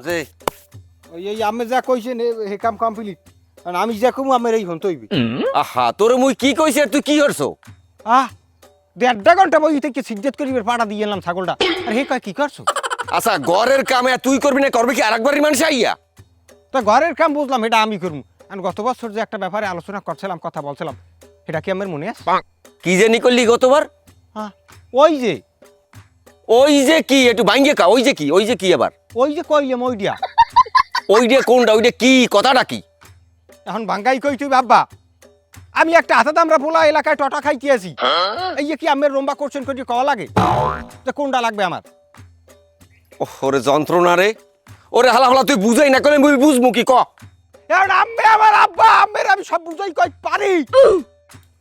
যে ওই এই আমি যা কইছেন হে কাম কমপ্লিট আর আমি যা কমু আমার এই হন তৈবি আহা তোরে মুই কি কইছি আর তুই কি করছো? আহ 1.5 ঘন্টা বই থেকে সিদ্ধত করিবার পাড়া দিয়ে এলাম ছাগলটা আর হে কয় কি করছো? আচ্ছা ঘরের কামে তুই করবি না করবি কি আরেকবারই মানুষ আইয়া? তা ঘরের কাম বুঝলাম এটা আমি করবো আর গত বছর যে একটা ব্যাপারে আলোচনা করছিলাম কথা বলছিলাম এটা কি আমার মনে আছে? কি জানি করলি গতবার? হ্যাঁ ওই যে কি একটু ভাঙ্গে কা ওই যে কি আবার? ওই যে কইলাম ওইটা ওইটা কোনটা ওইটা কি কথাটা কি? এখন বাঙ্গাই কই তুই বাবা আমি একটা হাতে দামরা পোলা এলাকায় টটা খাইতে আছি এই যে কি আমের লম্বা কোশ্চেন করে কওয়া লাগে যে কোনটা লাগবে আমার? ওরে যন্ত্রণা রে ওরে হালা হালা তুই বুঝাই না করলে মুই বুঝমু কি ক? এখন আম্মে আমার আব্বা আম্মের আমি সব বুঝাই কই পারি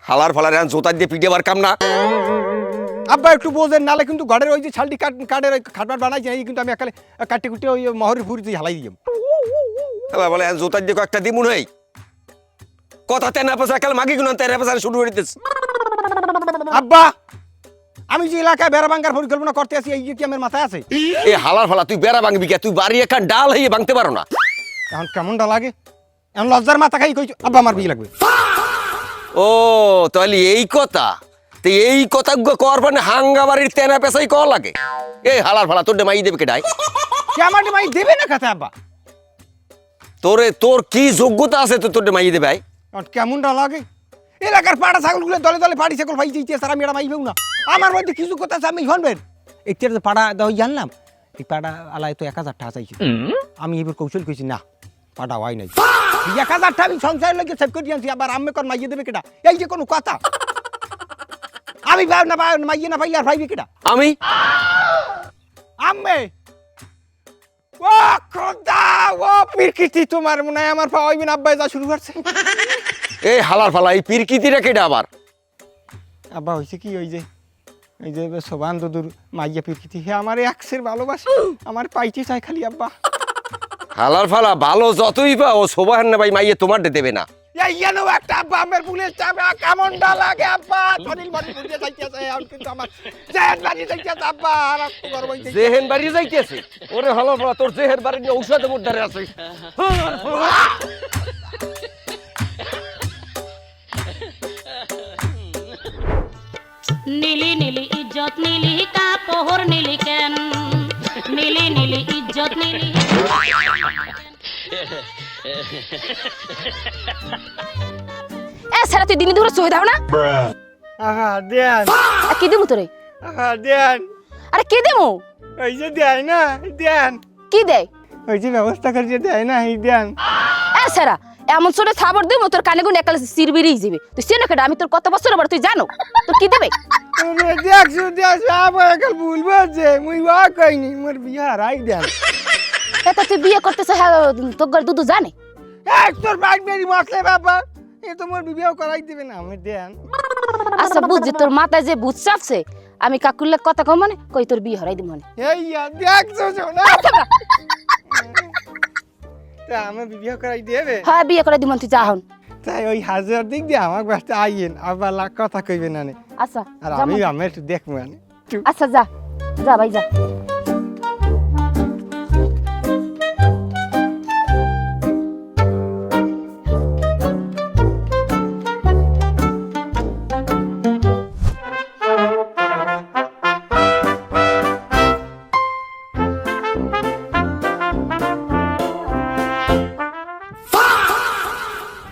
হালার ফালার এখন জোতা দিয়ে পিটাবার কাম না। আব্বা একটু বোঝেন নালে কিন্তু ঘরের ওই যে ছালটি কাঠের খাটবার বানাইছে এই কিন্তু আমি একালে কাটি কুটি ওই মহরের ফুরি দিয়ে হালাই দিই হালা বলে এখন জোতা দিয়ে একটা দিমু নাই কথা তেনা পেশা কাল মাগি গুণ তেরা পেশা শুরু করে দিতেছ। আব্বা আমি যে এলাকায় বেড়া ভাঙ্গার পরিকল্পনা করতে আছি এই কি আমার মাথায় আছে? এই হালার ফালা তুই বেড়া ভাঙবি কে? তুই বাড়ি একটা ডাল হইয়ে ভাঙতে পারো না। এখন কেমনটা লাগে এখন লজ্জার মাথা খাই কইছো আব্বা আমার বিয়ে লাগবে। ও তাহলে এই কথা তো এই কথা করবার না হাঙ্গা বাড়ির তেনা পেশাই কর লাগে। এই হালার ফালা তোর মাই দেবে কেডাই? কে আমার মাই দেবে না কথা আব্বা? তোর কি যোগ্যতা আছে তো তোর মাই দেবে? এখন কেমনটা লাগে এলাকার পাড়া ছাগলগুলো দলে দলে পাড়ি ছাগল ভাই দিতে স্যার আমি এটা মাইবেও না আমার মধ্যে কিছু কথা আছে আমি শুনবেন একটার যে পাড়া দাও জানলাম এই পাড়া আলায় তো 1000 টাকা চাইছে আমি এবার কৌশল কইছি না পাড়া হয় নাই 1000 টাকা আমি সংসার লাগে সেভ করে দিয়েছি আবার আম্মে কোন মাইয়ে দেবে কেডা? এই যে কোনো কথা আমি ভাব না মাইয়ে না ভাই আর ভাইবে কেডা? আমি আম্মে ও খোদা ও প্রকৃতি তোমার মনে হয় আমার পাওয়াইবেন আব্বাই যা শুরু করছে। এই হালার ফালা এই পিরকিতিটা কেডা আবার? আব্বা হয়েছে কি ওই যে সোবান দুদুর মাইয়া প্রকৃতি হে আমার একসের ভালোবাসে আমার পাইতে চাই খালি আব্বা। হালার ফালা ভালো যতই পা ও শোভান না ভাই মাইয়ে তোমার দেবে না। এই জানো একটা আব্বা আমার বুলের চাপা কেমনটা লাগে আব্বা শরীর বাড়ি বুঝে যাইতেছে এখন কিন্তু আমার জেহেন বাড়ি যাইতেছে আব্বা আর একটু গরম হইছে জেহেন বাড়ি যাইতেছে ওরে হালার ফালা তোর জেহেন বাড়ি নিয়ে ঔষধের মধ্যে আছে। নীলি নীলি ইজ্জত নীলি কাপড় নীলি কেন নীলি নীলি ইজ্জত নীলি এ সারা তুই দিনে ধরে সই দাও না আহা দেন কি দেবো তোরে? আহা দেন আরে কি দেবো? ওই যে দেয় না দেন কি দেয়? ওই যে ব্যবস্থা করে দেয় না এই দেন এ সারা এমন ছোট খাবার দেবো তোর কানে গুণ একালে সিরবিরেই যাবে তুই সে না কেটে আমি তোর কত বছর আবার তুই জানো তোর কি দেবে? দেখছো আবার কাল ভুলবো যে মুই ওয়া কইনি মোর বিয়া রাই দেন এটা তুই বিয়ে করতেছ হ্যাঁ তোর ঘর দুধু জানে এক তোর বাইক মেরি মাসলে বাবা এ তো মোর বিবাহ করাই দিবে না আমি দেন। আচ্ছা বুঝছি তোর মাথায় যে ভূত চাপছে আমি কাকুল্লে কথা কম মানে কই তোর বিয়ে হরাই দিব মানে এই দেখছো শোনা তা আমার বিবাহ করাই দেবে? হ্যাঁ বিয়ে করে দিব তুই যা হন তাই ওই হাজার দিক দিয়ে আমার বাসটা আইয়েন আবার লাখ কথা কইবেন না আচ্ছা আর যা আমি মা। আমি একটু দেখবো না আচ্ছা যা যা ভাই যা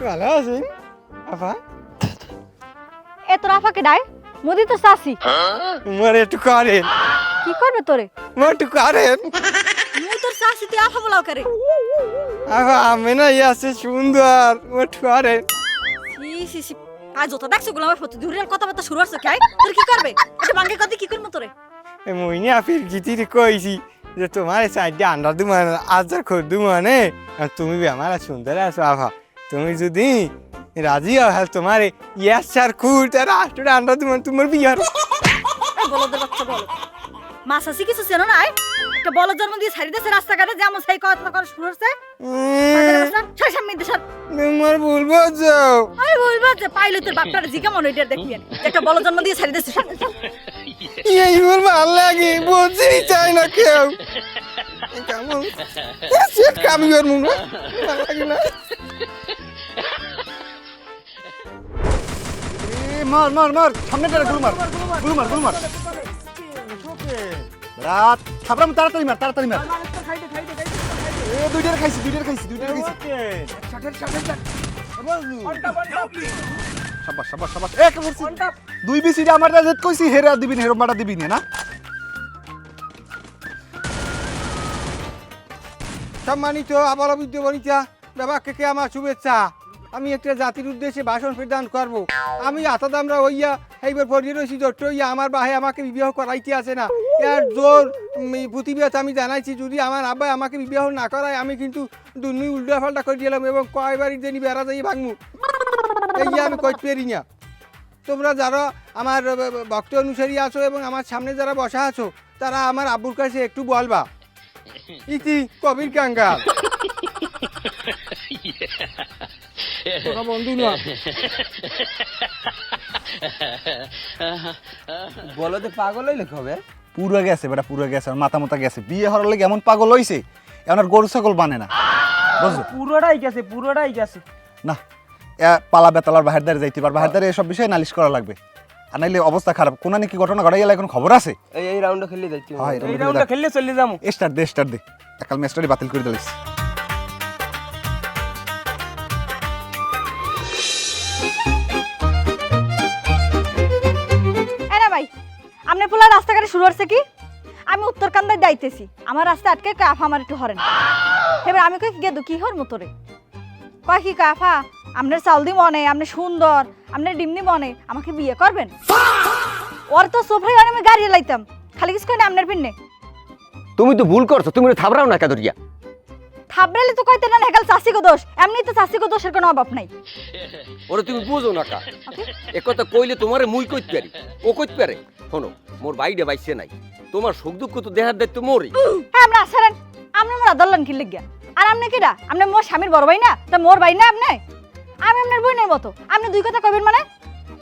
ভালো আছেন আপা? এ তোর আফাকে ডাই মোদি তো চাষি মোর একটু করেন কি করবে তোরে মোর একটু করেন মুই তোর চাষি তুই আফা বলাও করে আপা আমি না আছে সুন্দর মোর একটু করেন সি সি আজ যত দেখছো গুলো আমার ফটো দূরের কথাবার্তা শুরু হচ্ছে কি তোর কি করবে এটা বাঙ্গে কথা কি করব তোরে মইনি আপির গীতির কইছি যে তোমার সাইডে আন্ডা দুমান আজার খোর দুমানে তুমি বি আমার সুন্দর আছো আপা তুমি যদি রাজি হও তোমার ইয়াস চার খুর তার আটটা আন্ডা দুমান তোমার বিয়ার বলদের বাচ্চা বল মা চাষি কিছু চেনো না একটা বলদ জন্ম দিয়ে ছাড়ি দিয়েছে রাস্তাঘাটে যে আমার সেই কথা করা শুরু হচ্ছে সামনে দেশার তোমার বলবো যাও আমি বলবো যে পাইলে তোর বাপটার জিকা মনে এটা দেখবি একটা বলদ জন্ম দিয়ে ছাড়ি দিয়েছে এই বল ভাল লাগে বুঝতেই চাই না কেউ কেমন সেট কামি ওর মুনা লাগে না মার মার মার সামনে টারে গুলো মার রাত থাবরাম তাড়াতাড়ি মার এ দুইটার খাইছি শাবাশ এক করছি দুই বিসিটা আমার জেদ কইছি হেরা দিবি না হেরো মারা দিবি না সম্মানিত আবার বিদ্যমানিতা বাবাকে আমার শুভেচ্ছা আমি একটা জাতির উদ্দেশ্যে ভাষণ প্রদান করব আমি আতাদামরা হইয়া এইবার পড়িয়ে রয়েছি জোট হইয়া আমার ভাই আমাকে বিবাহ করাইতে আছে না এর জোর প্রতিবাদ আমি জানাইছি যদি আমার আব্বাই আমাকে বিবাহ না করায় আমি কিন্তু দুই উল্টা পাল্টা করে দিলাম এবং কয়বারই জানি বেড়া যাই ভাঙমু এই আমি কইতে পারি না তোমরা যারা আমার ভক্ত অনুসারী আছো এবং আমার সামনে যারা বসা আছো তারা আমার আব্বুর কাছে একটু বলবা ইতি কবির কাঙ্গাল তোরা বন্ধু না বলো তো পাগল হইলে কবে পুরো গেছে বেটা পুরো গেছে আর মাথা গেছে বিয়ে হওয়ার লাগে এমন পাগল হইছে এখন আর গরু ছাগল বানে না বুঝছো পুরোটাই গেছে না পালা বেতালার বাহির দ্বারে যাইতে পার বাহির দ্বারে এসব বিষয়ে নালিশ করা লাগবে আর নাইলে অবস্থা খারাপ কোন নাকি ঘটনা ঘটাই গেলে এখন খবর আছে এই রাউন্ডে খেললে যাইতে হয় এই রাউন্ডে খেললে চলে যামু স্টার্ট দে একাল ম্যাচটাই বাতিল করে দিলিস এরা ভাই আমনে পোলা রাস্তাঘাটে শুরু হচ্ছে কি আমি উত্তরকান্দায় যাইতেছি আমার রাস্তা আটকে কাফা আমার একটু হরেন এবার আমি কই গেদু কি হর মতরে কয় কি কাফা আপনার চালদি মনে আপনি সুন্দর আপনার ডিমনি মনে আমাকে বিয়ে করবেন ওর তো সোফায় আমি গাড়ি লাইতাম খালি কিছু কই না আপনার পিন্নে তুমি তো ভুল করছো তুমি থাবরাও না কাদরিয়া থাবরেলে তো কইতে না হেকাল চাষিগো দোষ এমনি তো চাষিগো দোষের কোনো অভাব নাই ওরে তুমি বুঝো না কা এ কথা কইলে তোমারে মুই কইতে পারি ও কইতে পারে শোনো মোর বাইডে বাইছে নাই তোমার সুখ দুঃখ তো দেহার দায়িত্ব মোরই হ্যাঁ আমরা আসেন আপনি মোর আদাল্লান কি লাগিয়া আর আপনি কিডা আপনি মোর স্বামীর বড় ভাই না তা মোর ভাই না আপনি আমি আপনার বোনের মতো আপনি দুই কথা কইবেন মানে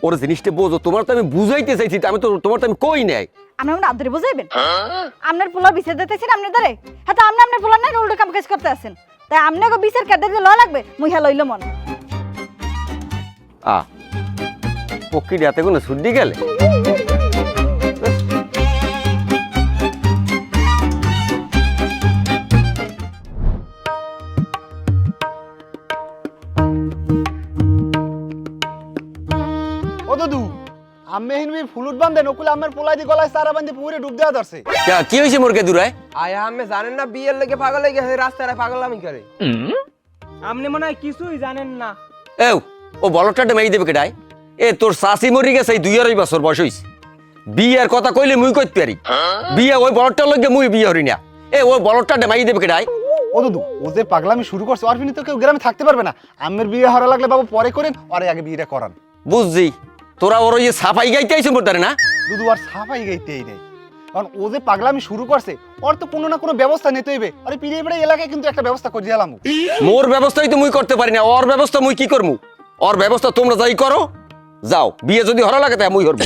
ওর জিনিসটা বোঝো তোমার তো আমি বুঝাইতে চাইছি আমি তো তোমার তো আমি কই নাই আপনি আমার আদরে বুঝাইবেন আপনার পোলা বিচার দিতেছেন আপনি ধরে হ্যাঁ তো আপনি আপনার পোলা নাই উল্টো কাম কাজ করতে আছেন তাই আপনাকে বিচার কাটতে ল লাগবে মুই হ্যাঁ লইল মন পক্ষী রাতে কোনো ছুটি গেলে ও দাদু আমি হিনবি ফুলুট বান্ধে নকুল আমের পোলাই দি গলায় সারা বান্ধে পুরে ডুব দেওয়া ধরছে কি হয়েছে মোরকে দূরায় আয়া আমি জানেন না বিয়ের লেগে পাগল হয়ে গেছে রাস্তায় পাগলামি করে আপনি মনে হয় কিছুই জানেন না ও বলটাটা মেয়ে দেবে কেটাই তোর শাশি মরি গেছে এই 2.5 বছর বয়স হইছে বিয়ের কথা কইলে মুই কইতে পারি বিয়ে ওই বলটার লগে মুই বিয়ে হরি না ওই বলটাটা মেয়ে দেবে কেটাই ও দাদু ও যে পাগলামি শুরু করছে আর ফিনি তো কেউ গ্রামে থাকতে পারবে না আমের বিয়ে হরা লাগলে বাবু পরে করেন আর আগে বিয়েটা করান বুঝছি তোরা ওর ওই সাফাই গাইতে আইছ মোর না দুদু আর সাফাই গাইতেই নেই কারণ ও যে পাগলামি শুরু করছে ওর তো কোনো না কোনো ব্যবস্থা নিতে হইবে আরে পিড়ে পিড়ে এলাকায় কিন্তু একটা ব্যবস্থা করে দিলাম মোর ব্যবস্থাই তো মুই করতে পারি না ওর ব্যবস্থা মুই কি করমু ওর ব্যবস্থা তোমরা যাই করো যাও বিয়ে যদি হরা লাগে তাই মুই করবো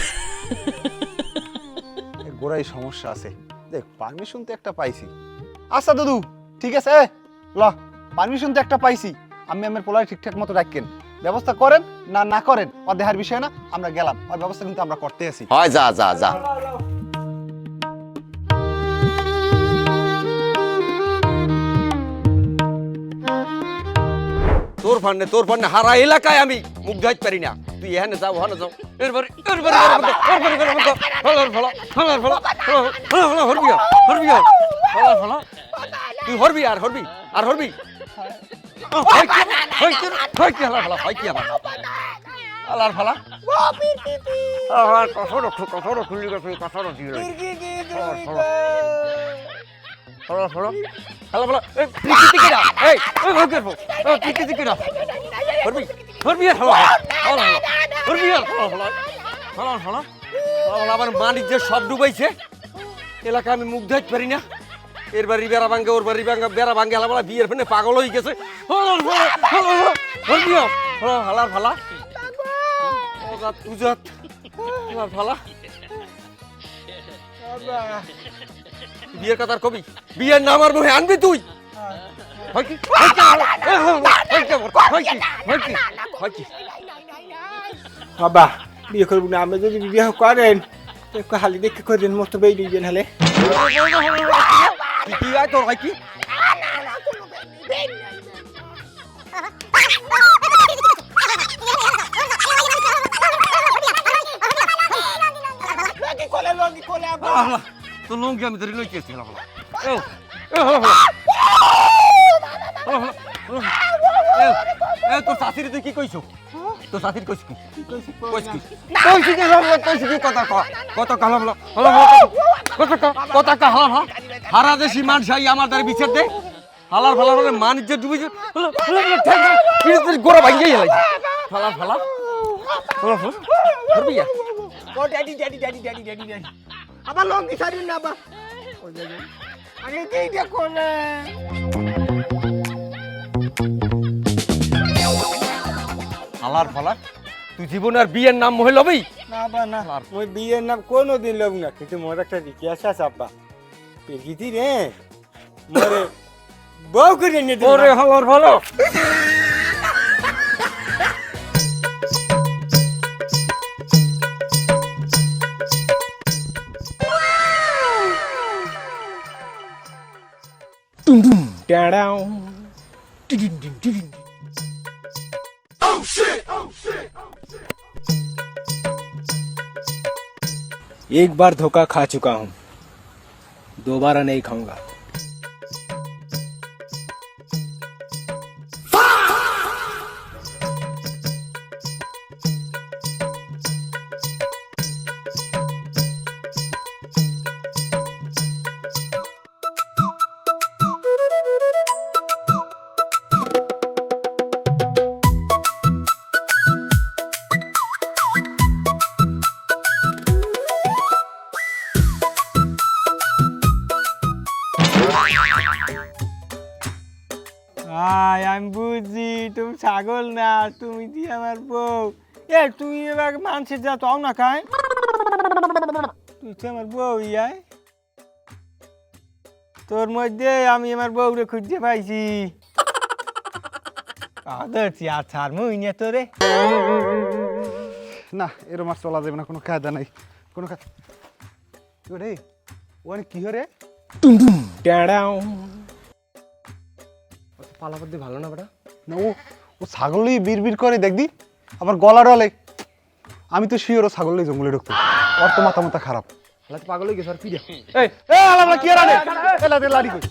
গোড়াই সমস্যা আছে দেখ পারমিশন তো একটা পাইছি আচ্ছা দাদু ঠিক আছে ল পারমিশন তো একটা পাইছি আমি আমার পোলায় ঠিকঠাক মতো রাখেন ব্যবস্থা করেন না করেন ওর দেহার বিষয় না আমরা গেলাম ওর ব্যবস্থা কিন্তু আমরা করতে আছি হয় যা যা যা তোর ফান্ডে হারা এলাকায় আমি মুখ ধরতে পারি না তুই এখানে যাও ওখানে যাও তুই হরবি আর হরবি আর হরবি আলার ফালা কথাটা খুলি গেছে কথাটা দিয়ে আমার মানিজ্যের সব ডুবাইছে এলাকা আমি মুখ ধরতে পারি না এর বাড়ি বেড়া ভাঙ্গে ওর বাড়ি ভাঙ্গা বেড়া ভাঙ্গে হালা বিয়ের ফেনে পাগল হয়ে গেছে হালার ফালা তুজাত ফালা বিয়ের কথা আর কবি বিয়ের নাম আর বহে আনবি তুই হয় কি হয় কি হয় কি হয় কি হয় কি বাবা বিয়ে করবো না আমি যদি বিয়ে করেন তো হালি দেখে করেন মতো বেই দিবেন হলে কি হয় তোর হয় কি তো লঙ্গি আমি ধরে লইতেছি তোর শাশুড়ি তুই কি কইছো তোর শাশুড়ি কইছ কি হারা দেশি মানুষ আমার দ্বারা বিচার দে হালার ফালার হলে মান ইজ্জত ডুবেছে গোড়া ভাঙ্গিয়ে গেলাই ফালার ফালা ও daddy daddy daddy daddy daddy daddy আবার লঙ্গি ছাড়ুন না আবার আগে কি দেখো না হালার ফালার তুই জীবনে আর বিয়ের নাম মহিল হবেই না বা না ওই বিয়ের নাম কোনোদিন লোক না কিন্তু মোর একটা জিজ্ঞাসা আছে আব্বা পেগিতি রে মোরে বউ করে নিয়ে দিল ওরে হালার ভালো টাড়াও एक बार धोखा खा चुका हूं दोबारा नहीं खाऊंगा আমি বুঝি তুমি ছাগল না তুমি দি আমার বউ এ তুই এবার মানুষের যা তাও না খায় তুই তো আমার বউ ইয়াই তোর মধ্যে আমি আমার বউরে খুঁজতে পাইছি ধরছি আর ছাড় মুই নিয়ে তোরে না এরম আর চলা যাবে না কোনো কায়দা নাই কোনো রে ওখানে কি হরে টাড়াও পালাবার দিয়ে ভালো না বেটা না ও ছাগলই বিড় করে দেখবি আবার গলা ডলে আমি তো শিওর ছাগলই জঙ্গলে ঢুকতো ওর তো মাথা মাথা খারাপ পাগল হয়ে গেছে আর কি রে এই আলাদা কি আর আনে লাড়ি কই